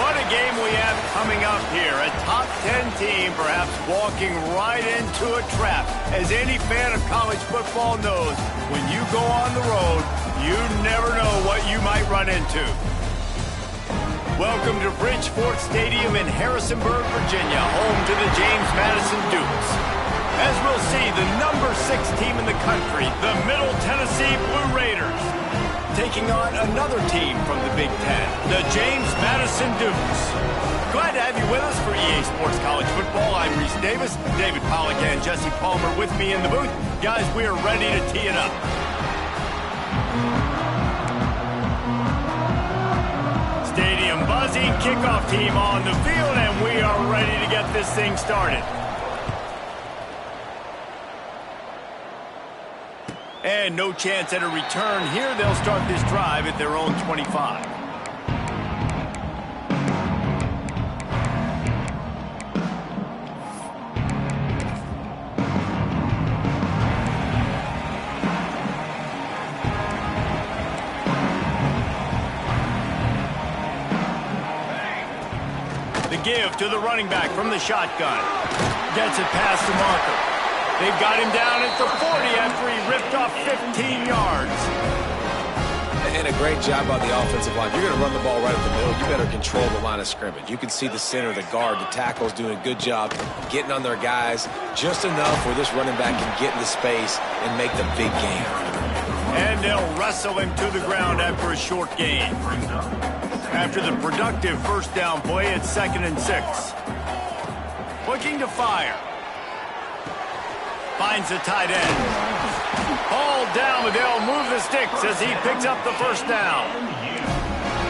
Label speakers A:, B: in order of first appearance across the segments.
A: What a game we have coming up here. A top 10 team perhaps walking right into a trap. As any fan of college football knows, when you go on the road, you never know what you might run into. Welcome to Bridgeport Stadium in Harrisonburg, Virginia, home to the James Madison Dukes. As we'll see, the number 6 team in the country, the Middle Tennessee Blue Raiders, taking on another team from the Big Ten, the James Madison Dukes. Glad to have you with us for EA Sports College Football. I'm Reese Davis, David Pollack and Jesse Palmer with me in the booth. Guys, we are ready to tee it up. Stadium buzzing, kickoff team on the field, and we are ready to get this thing started. And no chance at a return here. They'll start this drive at their own 25. The give to the running back from the shotgun. Gets it past the marker. They've got him down at the 40 after he ripped off 15 yards.
B: And a great job by the offensive line. You're going to run the ball right up the middle. You better control the line of scrimmage. You can see the center, the guard, the tackles doing a good job getting on their guys just enough where this running back can get into space and make the big game.
A: And they'll wrestle him to the ground after a short gain. After the productive first down play, it's 2nd and 6. Looking to fire. Finds the tight end. Ball down, but they'll move the sticks as he picks up the first down.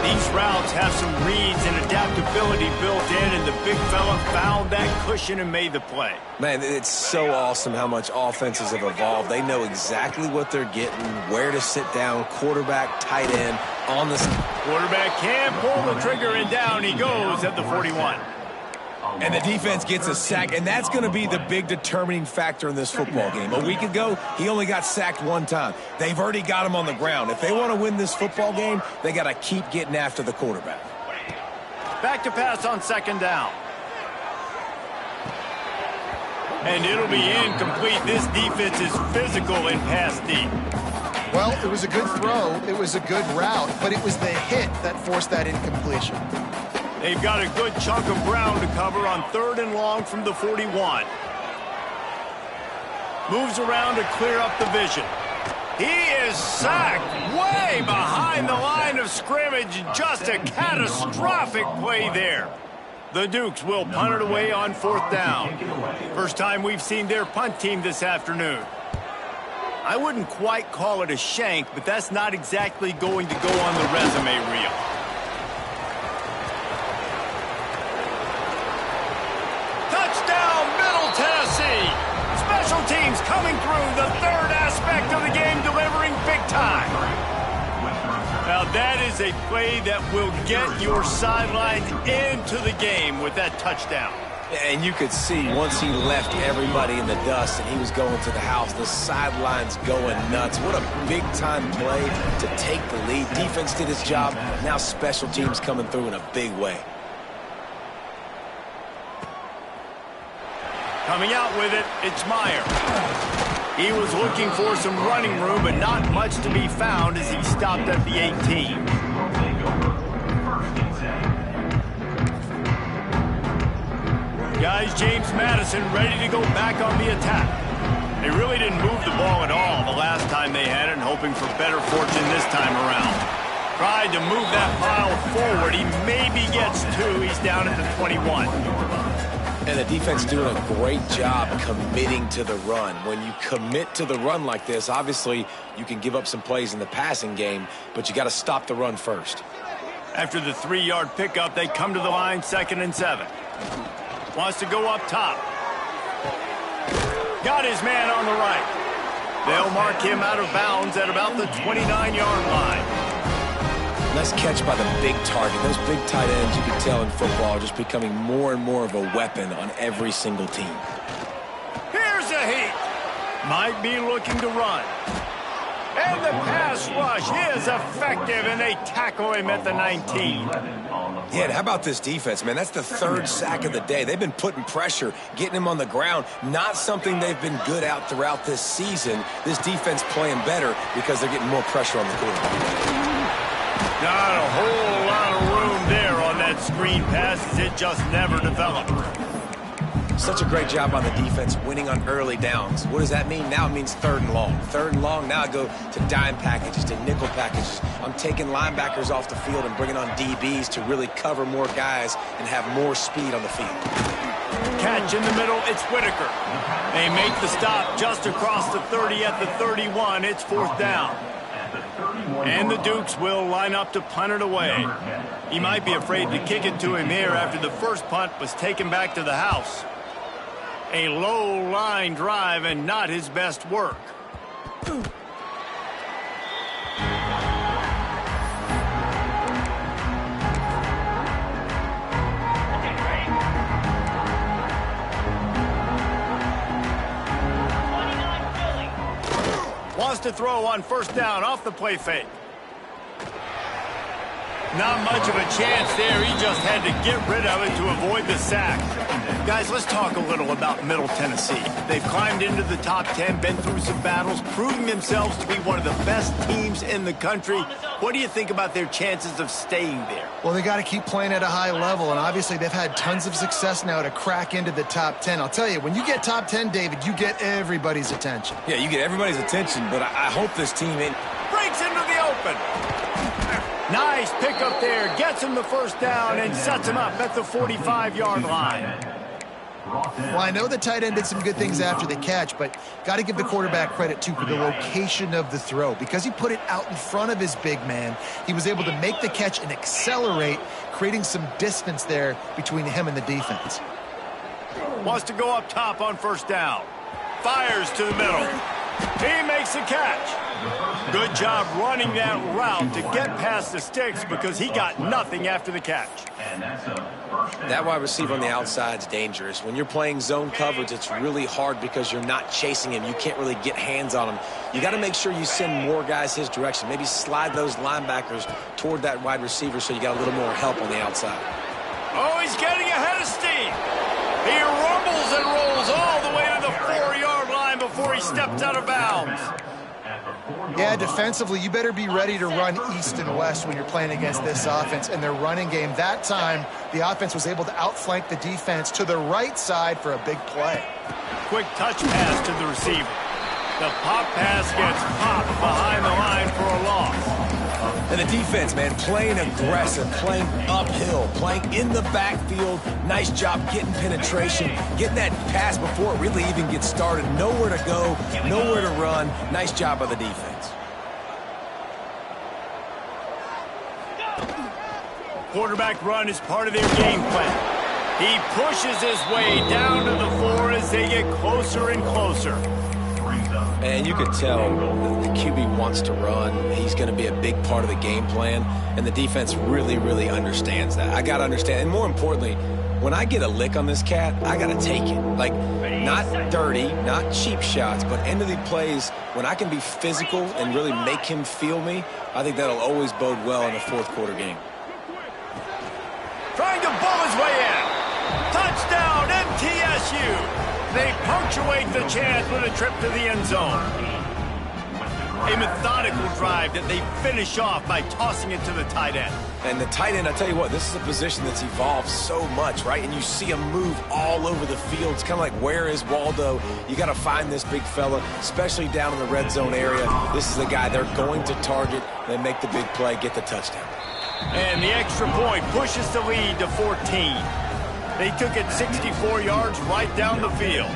A: These routes have some reads and adaptability built in, and the big fella found that cushion and made the play.
B: Man, it's so awesome how much offenses have evolved. They know exactly what they're getting, where to sit down, quarterback, tight end, on the...
A: Quarterback can pull the trigger, and down he goes at the 41.
C: And the defense gets a sack, and that's going to be the big determining factor in this football game. A week ago, he only got sacked one time. They've already got him on the ground. If they want to win this football game, they got to keep getting after the quarterback.
A: Back to pass on 2nd down. And it'll be incomplete. This defense is physical and pass deep.
D: Well, it was a good throw. It was a good route, but it was the hit that forced that incompletion.
A: They've got a good chunk of ground to cover on 3rd and long from the 41. Moves around to clear up the vision. He is sacked way behind the line of scrimmage. Just a catastrophic play there. The Dukes will punt it away on 4th down. First time we've seen their punt team this afternoon. I wouldn't quite call it a shank, but that's not exactly going to go on the resume reel. Special teams coming through, the 3rd aspect of the game, delivering big time. Now that is a play that will get your sidelines into the game with that touchdown.
B: And you could see once he left everybody in the dust and he was going to the house, the sidelines going nuts. What a big-time play to take the lead. Defense did his job. Now special teams coming through in a big way.
A: Coming out with it, it's Meyer. He was looking for some running room, but not much to be found as he stopped at the 18. Guys, James Madison ready to go back on the attack. They really didn't move the ball at all the last time they had it, and hoping for better fortune this time around. Tried to move that pile forward. He maybe gets 2. He's down at the 21.
B: And the defense doing a great job committing to the run. When you commit to the run like this, obviously you can give up some plays in the passing game, but you got to stop the run first.
A: After the 3-yard pickup, they come to the line, 2nd and 7. Wants to go up top. Got his man on the right. They'll mark him out of bounds at about the 29-yard line.
B: Nice catch by the big target. Those big tight ends, you can tell in football, are just becoming more and more of a weapon on every single team.
A: Here's a heat. Might be looking to run. And the pass rush is effective, and they tackle him at the 19.
C: Yeah, and how about this defense, man? That's the third sack of the day. They've been putting pressure, getting him on the ground. Not something they've been good at throughout this season. This defense playing better because they're getting more pressure on the quarterback.
A: Not a whole lot of room there on that screen pass, as it just never developed.
C: Such a great job on the defense winning on early downs. What does that mean? Now it means 3rd and long. 3rd and long, now I go to dime packages, to nickel packages. I'm taking linebackers off the field and bringing on DBs to really cover more guys and have more speed on the field.
A: Catch in the middle, it's Whitaker. They make the stop just across the 30 at the 31. It's 4th down. And the Dukes will line up to punt it away. He might be afraid to kick it to him here after the first punt was taken back to the house. A low line drive and not his best work. Wants to throw on 1st down off the play fake. Not much of a chance there. He just had to get rid of it to avoid the sack. Guys, let's talk a little about Middle Tennessee. They've climbed into the top 10, been through some battles, proving themselves to be one of the best teams in the country. What do you think about their chances of staying there?
D: Well, they got to keep playing at a high level, and obviously they've had tons of success now to crack into the top 10. I'll tell you, when you get top 10, David, you get everybody's attention.
C: Yeah, you get everybody's attention, but I hope this team
A: breaks into the open. Nice pickup there. Gets him the 1st down and sets him up at the 45-yard line.
D: Well, I know the tight end did some good things after the catch, but got to give the quarterback credit, too, for the location of the throw. Because he put it out in front of his big man, he was able to make the catch and accelerate, creating some distance there between him and the defense.
A: Wants to go up top on 1st down. Fires to the middle. He makes the catch. Good job running that route to get past the sticks because he got nothing after the catch.
C: That wide receiver on the outside is dangerous. When you're playing zone coverage, it's really hard because you're not chasing him. You can't really get hands on him. You got to make sure you send more guys his direction. Maybe slide those linebackers toward that wide receiver so you got a little more help on the outside.
A: Oh, he's getting ahead of steam. He rumbles and rolls all the way to the 4-yard line before he steps out of bounds.
D: Yeah, defensively, you better be ready to run east and west when you're playing against this offense and their running game. That time, the offense was able to outflank the defense to the right side for a big play.
A: Quick touch pass to the receiver. The pop pass gets popped behind the line for a loss.
C: And the defense, man, playing aggressive, playing uphill, playing in the backfield. Nice job getting penetration, getting that pass before it really even gets started. Nowhere to go, nowhere to run. Nice job by the defense.
A: Quarterback run is part of their game plan. He pushes his way down to the 4 as they get closer and closer.
C: And you could tell the QB wants to run. He's going to be a big part of the game plan. And the defense really, really understands that. I got to understand. And more importantly, when I get a lick on this cat, I got to take it. Like, not dirty, not cheap shots, but end of the plays, when I can be physical and really make him feel me, I think that'll always bode well in a 4th quarter game.
A: Trying to bull his way in. Touchdown, MTSU. They punctuate the chance with a trip to the end zone. A methodical drive that they finish off by tossing it to the tight end.
C: And the tight end, I tell you what, this is a position that's evolved so much, right? And you see him move all over the field. It's kind of like, where is Waldo? You got to find this big fella, especially down in the red zone area. This is the guy they're going to target. They make the big play, get the touchdown.
A: And the extra point pushes the lead to 14. They took it 64 yards right down the field.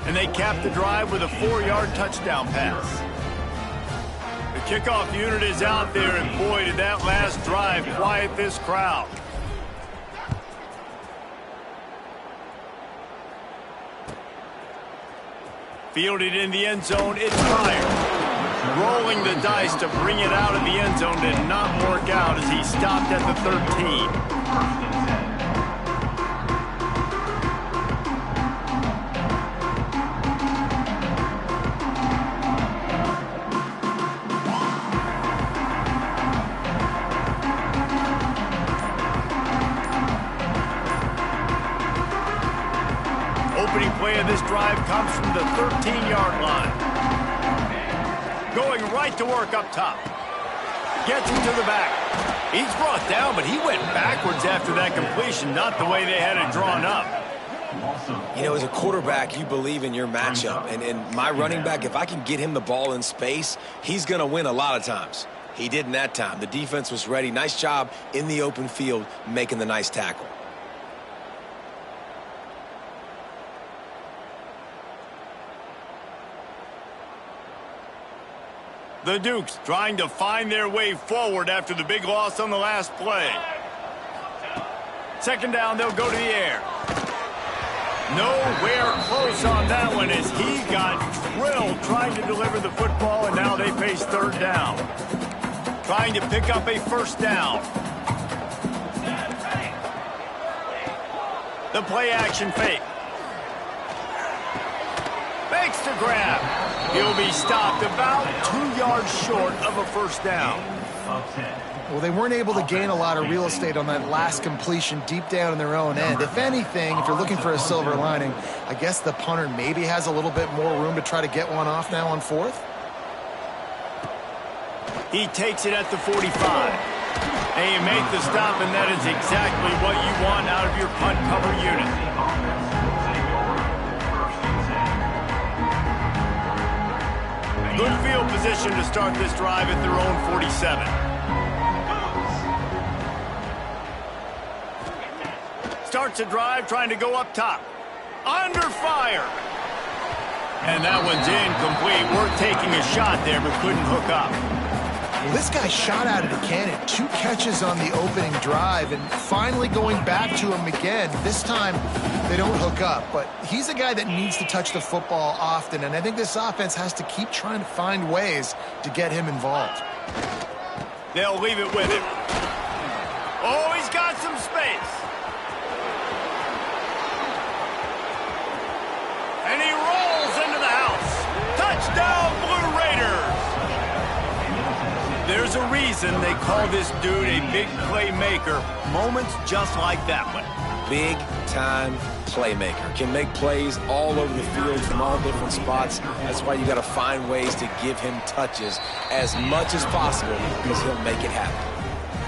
A: And they capped the drive with a 4-yard touchdown pass. The kickoff unit is out there, and boy, did that last drive quiet this crowd. Fielded in the end zone, it's fired. Rolling the dice to bring it out of the end zone did not work out as he stopped at the 13. play of this drive comes from the 13-yard line. Going right to work up top. Gets him to the back. He's brought down, but he went backwards after that completion, not the way they had it drawn up.
B: You know, as a quarterback, you believe in your matchup. And my running back, if I can get him the ball in space, he's going to win a lot of times. He didn't that time. The defense was ready. Nice job in the open field making the nice tackle.
A: The Dukes trying to find their way forward after the big loss on the last play. Second down, they'll go to the air. Nowhere close on that one as he got drilled trying to deliver the football, and now they face third down. Trying to pick up a first down. The play action fake. Fakes to grab. He'll be stopped about 2 yards short of a first down.
D: Well, they weren't able to gain a lot of real estate on that last completion deep down in their own end. If anything, if you're looking for a silver lining, I guess the punter maybe has a little bit more room to try to get one off now on fourth.
A: He takes it at the 45. And you make the stop, and that is exactly what you want out of your punt cover unit. Good field position to start this drive at their own 47. Starts a drive trying to go up top. Under fire. And that one's incomplete. Worth taking a shot there, but couldn't hook up.
D: Well, this guy shot out of the cannon. 2 catches on the opening drive, and finally going back to him again. This time, they don't hook up, but he's a guy that needs to touch the football often, and I think this offense has to keep trying to find ways to get him involved.
A: They'll leave it with him. Oh, he's got some space. And he rolls into the house. Touchdown, Blue Raiders. There's a reason they call this dude a big playmaker. Moments just like that one.
B: Big-time playmaker. Can make plays all over the field from all different spots. That's why you got to find ways to give him touches as much as possible because he'll make it happen.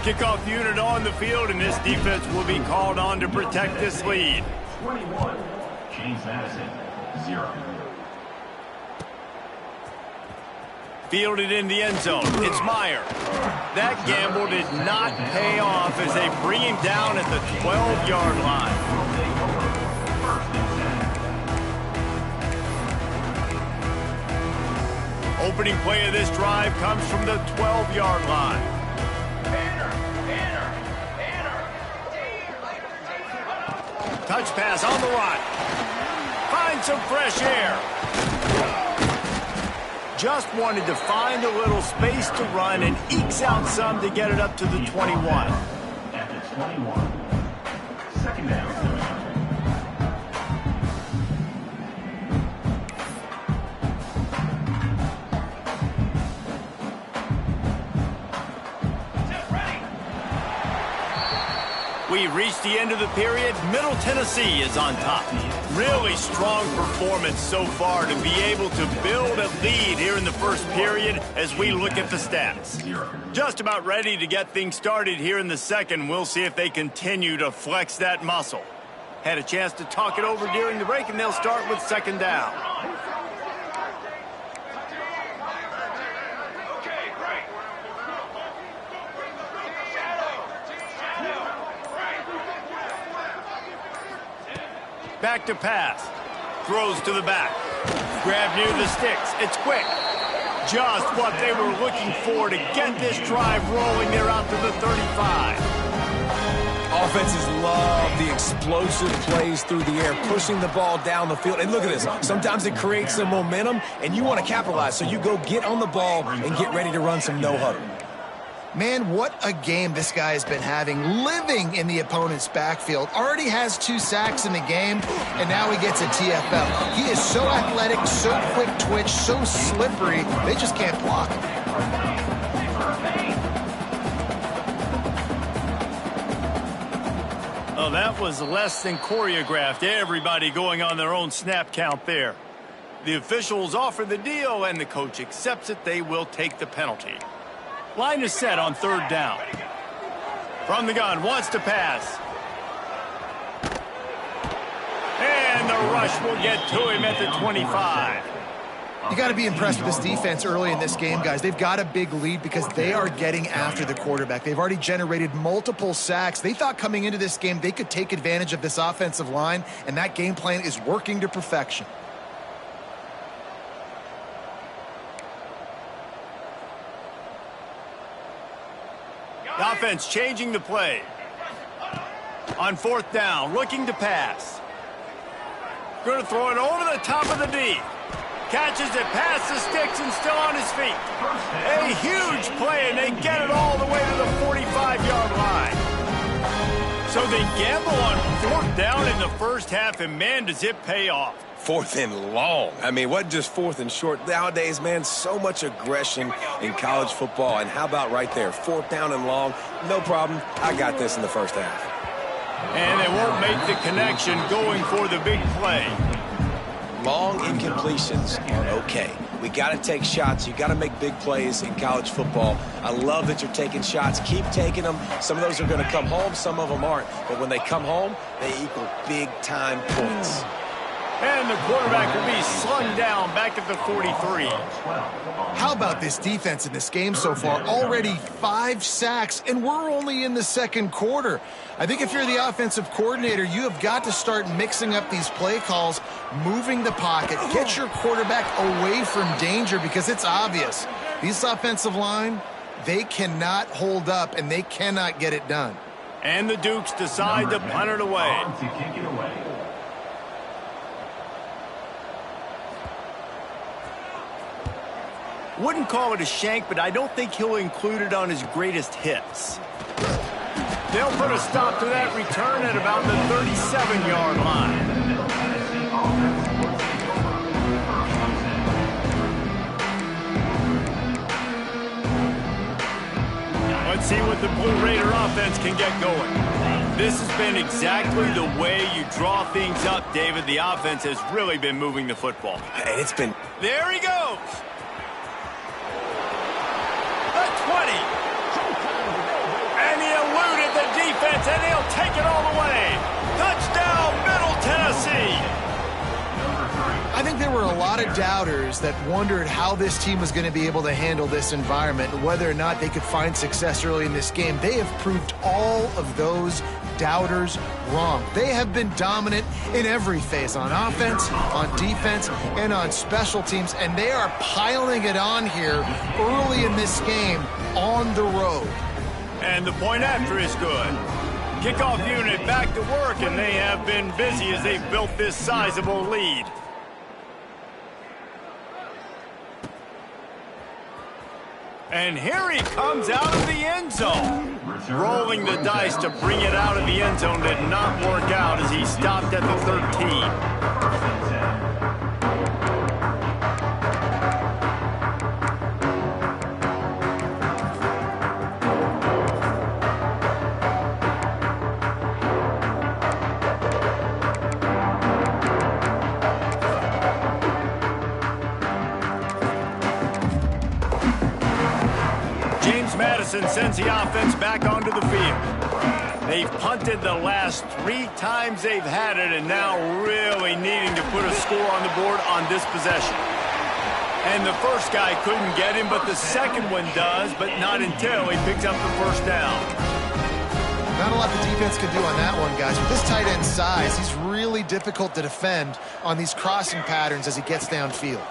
A: Kickoff unit on the field, and this defense will be called on to protect this lead.
E: 21, James Madison, 0.
A: Fielded in the end zone. It's Meyer. That gamble did not pay off as they bring him down at the 12-yard line. Opening play of this drive comes from the 12-yard line. Touch pass on the run. Find some fresh air. Just wanted to find a little space to run and ekes out some to get it up to the 21.
E: At the 21, second down.
A: We reached the end of the period. Middle Tennessee is on top. Really strong performance so far to be able to build a lead here in the first period as we look at the stats. Just about ready to get things started here in the second. We'll see if they continue to flex that muscle. Had a chance to talk it over during the break, and they'll start with second down. Back to pass. Throws to the back. Grab near the sticks. It's quick. Just what they were looking for to get this drive rolling. They're out to the 35.
B: Offenses love the explosive plays through the air, pushing the ball down the field. And look at this. Sometimes it creates some momentum, and you want to capitalize. So you go get on the ball and get ready to run some no-huddle.
D: Man, what a game this guy has been having, living in the opponent's backfield. Already has 2 sacks in the game, and now he gets a TFL. He is so athletic, so quick twitch, so slippery, they just can't block him.
A: Oh, that was less than choreographed. Everybody going on their own snap count there. The officials offer the deal, and the coach accepts it. They will take the penalty. Line is set on 3rd down. From the gun, wants to pass. And the rush will get to him at the 25.
D: You got to be impressed with this defense early in this game, guys. They've got a big lead because they are getting after the quarterback. They've already generated multiple sacks. They thought coming into this game they could take advantage of this offensive line, and that game plan is working to perfection.
A: The offense changing the play. On 4th down, looking to pass. Going to throw it over the top of the D. Catches it past the sticks and still on his feet. A huge play, and they get it all the way to the 45-yard line. So they gamble on 4th down in the first half, and man, does it pay off.
B: 4th and long. I mean, what just 4th and short? Nowadays, man, so much aggression in college football. And how about right there, 4th down and long? No problem. I got this in the first half.
A: And they won't make the connection going for the big play.
B: Long incompletions are okay. We got to take shots. You got to make big plays in college football. I love that you're taking shots. Keep taking them. Some of those are going to come home. Some of them aren't. But when they come home, they equal big-time points.
A: And the quarterback will be slung down back at the 43.
D: How about this defense in this game so far? Already 5 sacks, and we're only in the 2nd quarter. I think if you're the offensive coordinator, you have got to start mixing up these play calls, moving the pocket, get your quarterback away from danger, because it's obvious. This offensive line, they cannot hold up, and they cannot get it done.
A: And the Dukes decide to punt it away.
E: To kick it away.
A: Wouldn't call it a shank, but I don't think he'll include it on his greatest hits. They'll put a stop to that return at about the 37-yard line. Let's see what the Blue Raider offense can get going. This has been exactly the way you draw things up, David. The offense has really been moving the football.
B: And it's been...
A: There he goes. The 20. And he eluded the defense, and he'll take it all the way. Touchdown, Middle Tennessee.
D: I think there were a lot of doubters that wondered how this team was going to be able to handle this environment and whether or not they could find success early in this game. They have proved all of those doubters wrong. They have been dominant in every phase, on offense, on defense, and on special teams, and they are piling it on here early in this game on the road.
A: And the point after is good. Kickoff unit back to work, and they have been busy as they've built this sizable lead. And here he comes out of the end zone. Rolling the dice to bring it out of the end zone did not work out as he stopped at the 13. Madison sends the offense back onto the field. They've punted the last 3 times they've had it, and now really needing to put a score on the board on this possession. And the first guy couldn't get him, but the second one does, but not until he picks up the first down.
D: Not a lot the defense can do on that one, guys. With this tight end size, he's really difficult to defend on these crossing patterns as he gets downfield.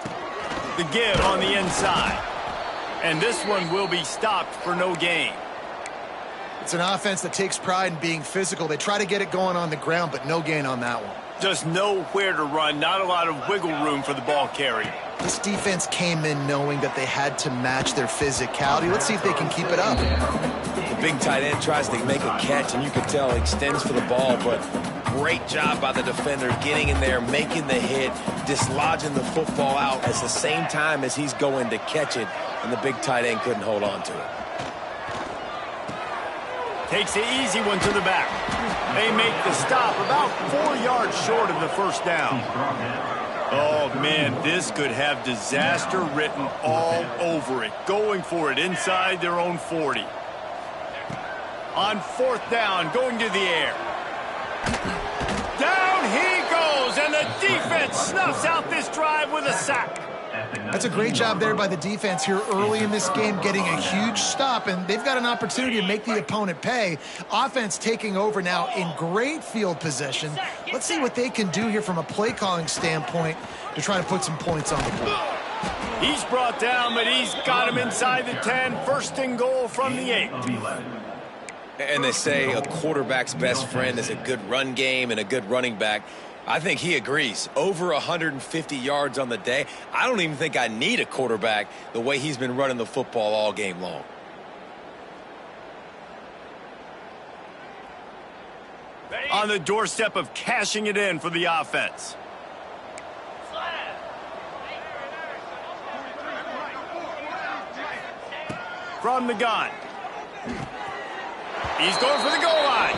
A: The give on the inside. And this one will be stopped for no gain.
D: It's an offense that takes pride in being physical. They try to get it going on the ground, but no gain on that one.
A: Just nowhere to run. Not a lot of wiggle room for the ball carrier.
D: This defense came in knowing that they had to match their physicality. Let's see if they can keep it up.
B: The big tight end tries to make a catch, and you can tell he extends for the ball, but great job by the defender getting in there, making the hit, dislodging the football out at the same time as he's going to catch it, and the big tight end couldn't hold on to it.
A: Takes the easy one to the back. They make the stop about 4 yards short of the first down. Oh, man, this could have disaster written all over it. Going for it inside their own 40. On 4th down, going to the air. Down he goes, and the defense snuffs out this drive with a sack.
D: That's a great job there by the defense here early in this game, getting a huge stop, and they've got an opportunity to make the opponent pay. Offense taking over now in great field position. Let's see what they can do here from a play calling standpoint to try to put some points on the board.
A: He's brought down, but he's got him inside the 10. 1st and goal from the 8.
B: And they say a quarterback's best friend is a good run game and a good running back. I think he agrees. Over 150 yards on the day. I don't even think I need a quarterback the way he's been running the football all game long.
A: On the doorstep of cashing it in for the offense. From the gun. He's going for the goal line.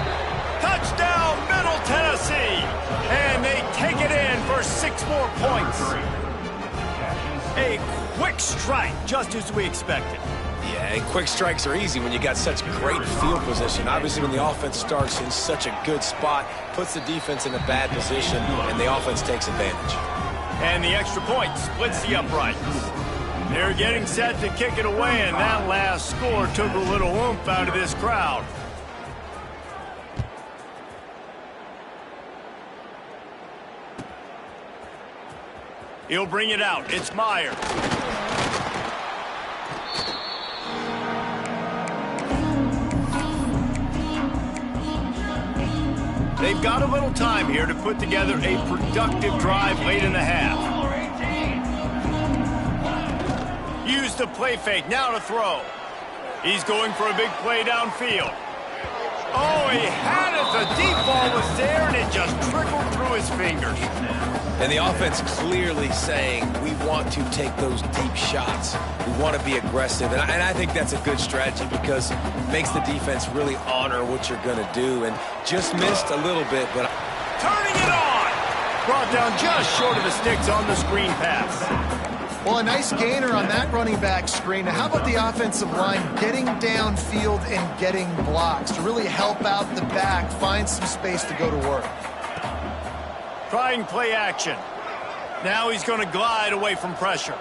A: Touchdown, Middle Tennessee. And they take it in for 6 more points. A quick strike, just as we expected.
B: Yeah, and quick strikes are easy when you got such great field position. Obviously, when the offense starts in such a good spot, puts the defense in a bad position, and the offense takes advantage.
A: And the extra point splits the uprights. They're getting set to kick it away, and that last score took a little oomph out of this crowd. He'll bring it out. It's Myers. They've got a little time here to put together a productive drive late in the half. Use the play fake, now to throw. He's going for a big play downfield. Oh, he had it. The deep ball was there, and it just trickled through his fingers.
B: And the offense clearly saying, we want to take those deep shots. We want to be aggressive. And I think that's a good strategy because it makes the defense really honor what you're going to do. And just missed a little bit, but...
A: Turning it on! Brought down just short of the sticks on the screen pass.
D: Well, a nice gainer on that running back screen. Now, how about the offensive line getting downfield and getting blocks to really help out the back, find some space to go to work?
A: Trying play action. Now he's going to glide away from pressure.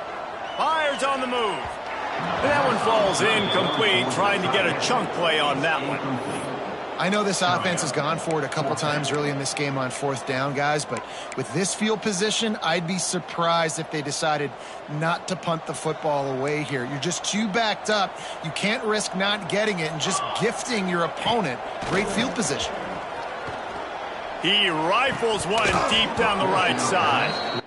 A: Myers on the move. And that one falls incomplete, trying to get a chunk play on that one.
D: I know this offense has gone for it a couple times early in this game on 4th down, guys, but with this field position, I'd be surprised if they decided not to punt the football away here. You're just too backed up. You can't risk not getting it and just gifting your opponent great field position.
A: He rifles one deep down the right side.